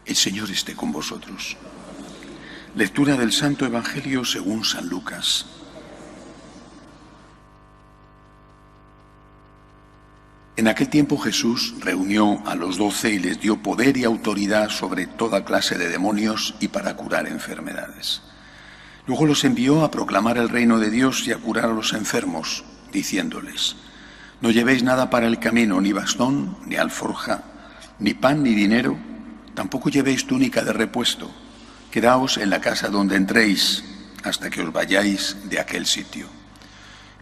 El Señor esté con vosotros. Lectura del Santo Evangelio según San Lucas. En aquel tiempo Jesús reunió a los 12 y les dio poder y autoridad sobre toda clase de demonios y para curar enfermedades. Luego los envió a proclamar el reino de Dios y a curar a los enfermos, diciéndoles: no llevéis nada para el camino, ni bastón, ni alforja, ni pan, ni dinero, tampoco llevéis túnica de repuesto. Quedaos en la casa donde entréis hasta que os vayáis de aquel sitio.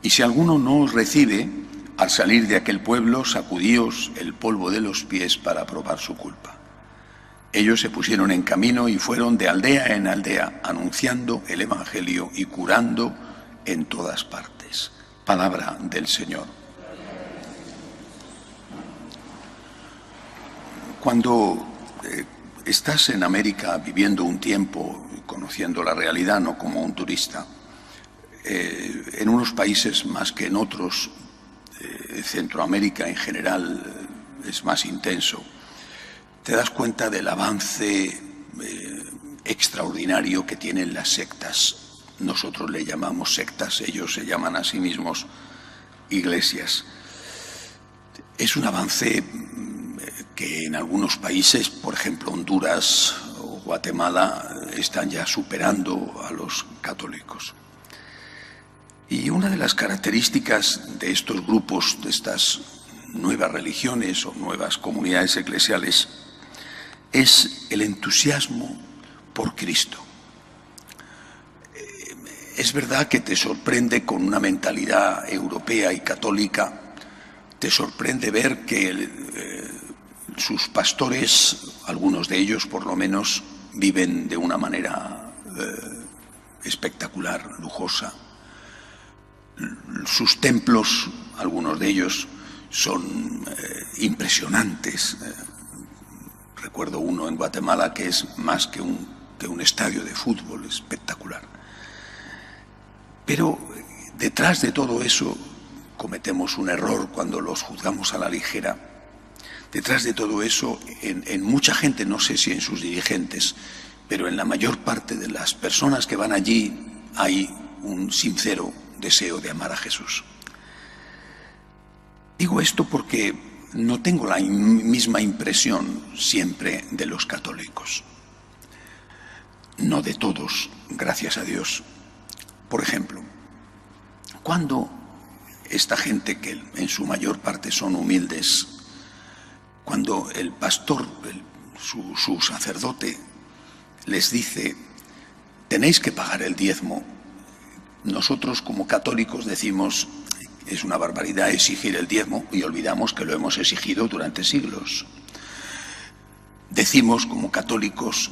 Y si alguno no os recibe, al salir de aquel pueblo, sacudíos el polvo de los pies para probar su culpa. Ellos se pusieron en camino y fueron de aldea en aldea, anunciando el Evangelio y curando en todas partes. Palabra del Señor. Cuando estás en América viviendo un tiempo, conociendo la realidad, no como un turista, en unos países más que en otros, Centroamérica en general es más intenso, te das cuenta del avance extraordinario que tienen las sectas. Nosotros le llamamos sectas, ellos se llaman a sí mismos iglesias. Es un avance que en algunos países, por ejemplo Honduras o Guatemala, están ya superando a los católicos. Y una de las características de estos grupos, de estas nuevas religiones o nuevas comunidades eclesiales, es el entusiasmo por Cristo. Es verdad que te sorprende con una mentalidad europea y católica, te sorprende ver que sus pastores, algunos de ellos por lo menos, viven de una manera espectacular, lujosa. Sus templos, algunos de ellos, son impresionantes. Recuerdo uno en Guatemala que es más que un estadio de fútbol, espectacular. Pero detrás de todo eso cometemos un error cuando los juzgamos a la ligera. Detrás de todo eso, en mucha gente, no sé si en sus dirigentes, pero en la mayor parte de las personas que van allí hay un sincero deseo de amar a Jesús. Digo esto porque no tengo la misma impresión siempre de los católicos. No de todos, gracias a Dios. Por ejemplo, cuando esta gente, que en su mayor parte son humildes, cuando el pastor, su sacerdote, les dice: tenéis que pagar el diezmo, nosotros como católicos decimos: es una barbaridad exigir el diezmo, y olvidamos que lo hemos exigido durante siglos. Decimos como católicos: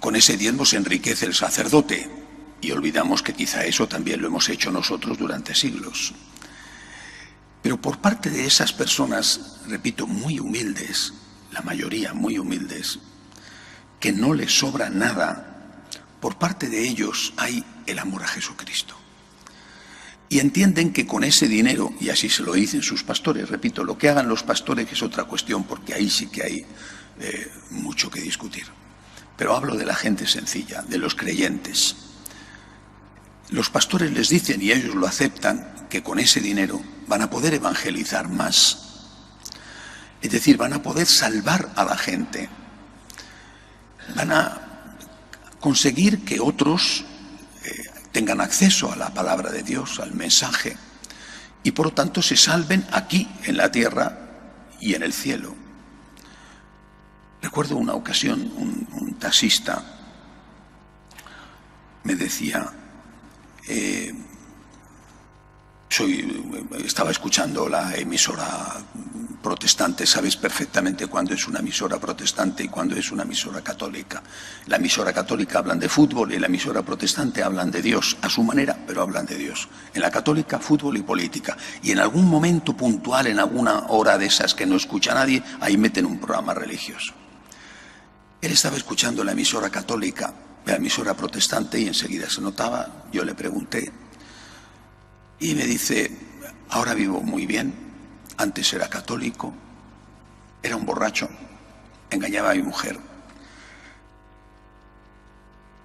con ese diezmo se enriquece el sacerdote, y olvidamos que quizá eso también lo hemos hecho nosotros durante siglos. Pero por parte de esas personas, repito, muy humildes, la mayoría muy humildes, que no les sobra nada, por parte de ellos hay el amor a Jesucristo. Y entienden que con ese dinero, y así se lo dicen sus pastores, repito, lo que hagan los pastores es otra cuestión, porque ahí sí que hay mucho que discutir. Pero hablo de la gente sencilla, de los creyentes. Los pastores les dicen, y ellos lo aceptan, que con ese dinero van a poder evangelizar más. Es decir, van a poder salvar a la gente. Van a conseguir que otros tengan acceso a la palabra de Dios, al mensaje, y por lo tanto se salven aquí, en la tierra y en el cielo. Recuerdo una ocasión, un taxista me decía, estaba escuchando la emisora protestante, sabes perfectamente cuándo es una emisora protestante y cuándo es una emisora católica. La emisora católica hablan de fútbol y la emisora protestante hablan de Dios, a su manera, pero hablan de Dios. En la católica, fútbol y política. Y en algún momento puntual, en alguna hora de esas que no escucha nadie, ahí meten un programa religioso. Él estaba escuchando la emisora católica, la emisora protestante, y enseguida se notaba. Yo le pregunté y me dice: ahora vivo muy bien, antes era católico, era un borracho, engañaba a mi mujer.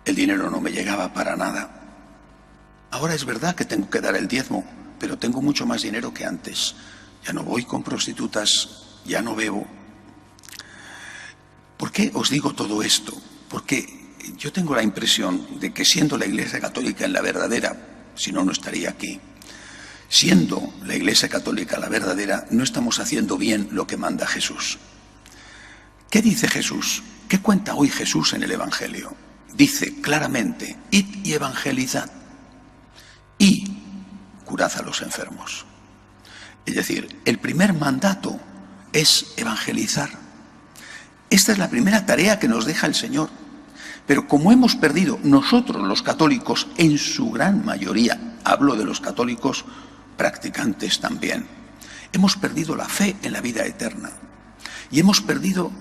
El dinero no me llegaba para nada. Ahora es verdad que tengo que dar el diezmo, pero tengo mucho más dinero que antes. Ya no voy con prostitutas, ya no bebo. ¿Por qué os digo todo esto? Porque yo tengo la impresión de que siendo la Iglesia Católica en la verdadera, si no, no estaría aquí, siendo la Iglesia Católica la verdadera, no estamos haciendo bien lo que manda Jesús. ¿Qué dice Jesús? ¿Qué cuenta hoy Jesús en el Evangelio? Dice claramente, id y evangelizad y curad a los enfermos. Es decir, el primer mandato es evangelizar. Esta es la primera tarea que nos deja el Señor. Pero como hemos perdido nosotros los católicos, en su gran mayoría, hablo de los católicos practicantes también, hemos perdido la fe en la vida eterna y hemos perdido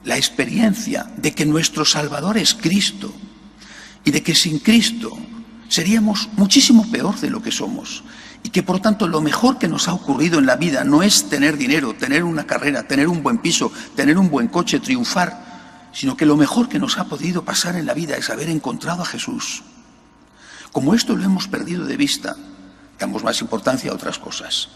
la experiencia de que nuestro Salvador es Cristo y de que sin Cristo seríamos muchísimo peor de lo que somos y que por tanto lo mejor que nos ha ocurrido en la vida no es tener dinero, tener una carrera, tener un buen piso, tener un buen coche, triunfar, sino que lo mejor que nos ha podido pasar en la vida es haber encontrado a Jesús. Como esto lo hemos perdido de vista, damos más importancia a otras cosas,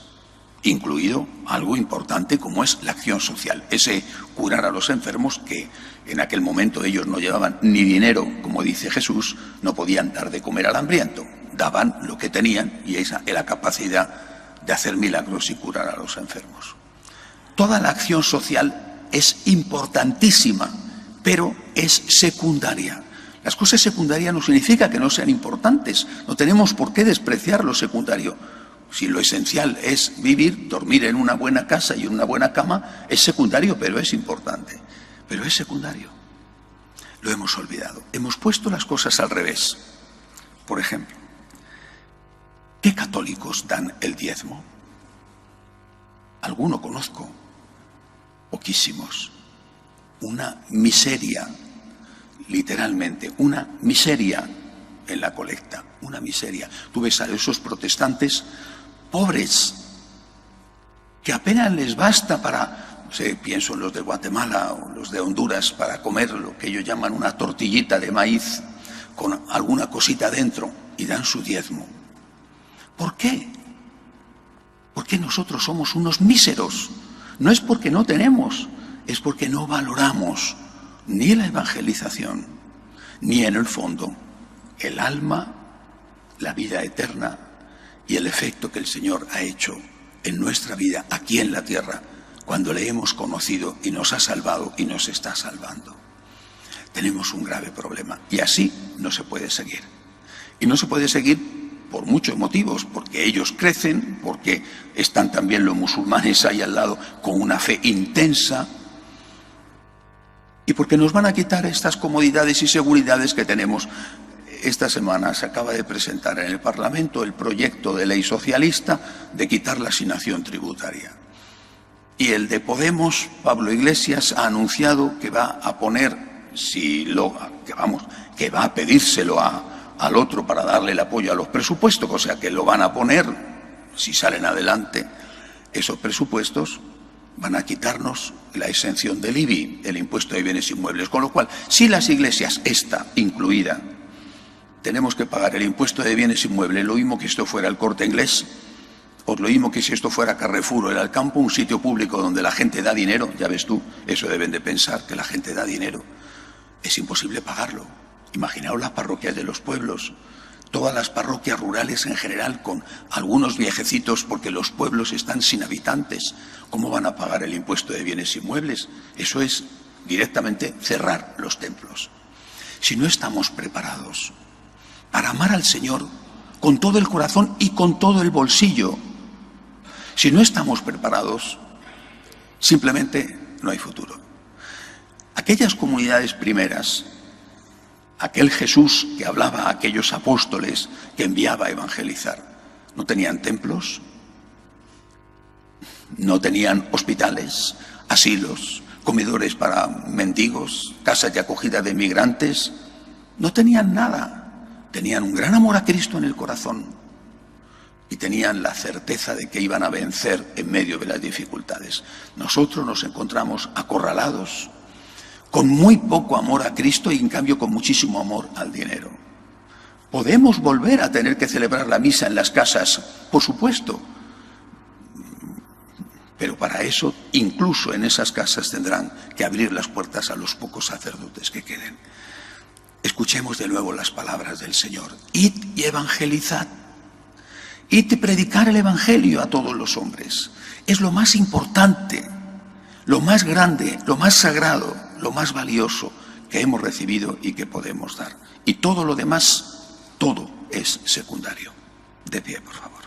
incluido algo importante como es la acción social, ese curar a los enfermos que en aquel momento ellos no llevaban ni dinero, como dice Jesús, no podían dar de comer al hambriento, daban lo que tenían y esa era la capacidad de hacer milagros y curar a los enfermos. Toda la acción social es importantísima, pero es secundaria. Las cosas secundarias no significa que no sean importantes, no tenemos por qué despreciar lo secundario. Si lo esencial es vivir, dormir en una buena casa y en una buena cama, es secundario, pero es importante. Pero es secundario. Lo hemos olvidado. Hemos puesto las cosas al revés. Por ejemplo, ¿qué católicos dan el diezmo? Alguno conozco, poquísimos. Una miseria, literalmente, una miseria en la colecta, una miseria. Tú ves a esos protestantes pobres, que apenas les basta para, no sé, pienso en los de Guatemala o los de Honduras, para comer lo que ellos llaman una tortillita de maíz con alguna cosita dentro y dan su diezmo. ¿Por qué? Porque nosotros somos unos míseros. No es porque no tenemos, es porque no valoramos ni la evangelización, ni en el fondo el alma, la vida eterna y el efecto que el Señor ha hecho en nuestra vida aquí en la tierra cuando le hemos conocido y nos ha salvado y nos está salvando. Tenemos un grave problema y así no se puede seguir. Y no se puede seguir por muchos motivos, porque ellos crecen, porque están también los musulmanes ahí al lado con una fe intensa y porque nos van a quitar estas comodidades y seguridades que tenemos. Esta semana se acaba de presentar en el Parlamento el proyecto de ley socialista de quitar la asignación tributaria. Y el de Podemos, Pablo Iglesias, ha anunciado que va a poner, que va a pedírselo al otro para darle el apoyo a los presupuestos, o sea que lo van a poner, si salen adelante esos presupuestos, van a quitarnos la exención del IBI, el impuesto de bienes inmuebles. Con lo cual, si las iglesias, esta incluida, tenemos que pagar el impuesto de bienes inmuebles, lo mismo que esto fuera el Corte Inglés, o lo mismo que si esto fuera Carrefour o el Alcampo, un sitio público donde la gente da dinero, ya ves tú, eso deben de pensar, que la gente da dinero, es imposible pagarlo. Imaginaos las parroquias de los pueblos, todas las parroquias rurales en general, con algunos viejecitos porque los pueblos están sin habitantes. ¿Cómo van a pagar el impuesto de bienes inmuebles? Eso es directamente cerrar los templos. Si no estamos preparados para amar al Señor con todo el corazón y con todo el bolsillo, si no estamos preparados, simplemente no hay futuro. Aquellas comunidades primeras, aquel Jesús que hablaba a aquellos apóstoles que enviaba a evangelizar, no tenían templos, no tenían hospitales, asilos, comedores para mendigos, casas de acogida de migrantes, no tenían nada. Tenían un gran amor a Cristo en el corazón y tenían la certeza de que iban a vencer en medio de las dificultades. Nosotros nos encontramos acorralados, con muy poco amor a Cristo y en cambio con muchísimo amor al dinero. ¿Podemos volver a tener que celebrar la misa en las casas? Por supuesto. Pero para eso, incluso en esas casas tendrán que abrir las puertas a los pocos sacerdotes que queden. Escuchemos de nuevo las palabras del Señor. Id y evangelizad. Id y predicar el Evangelio a todos los hombres. Es lo más importante, lo más grande, lo más sagrado, lo más valioso que hemos recibido y que podemos dar. Y todo lo demás, todo es secundario. De pie, por favor.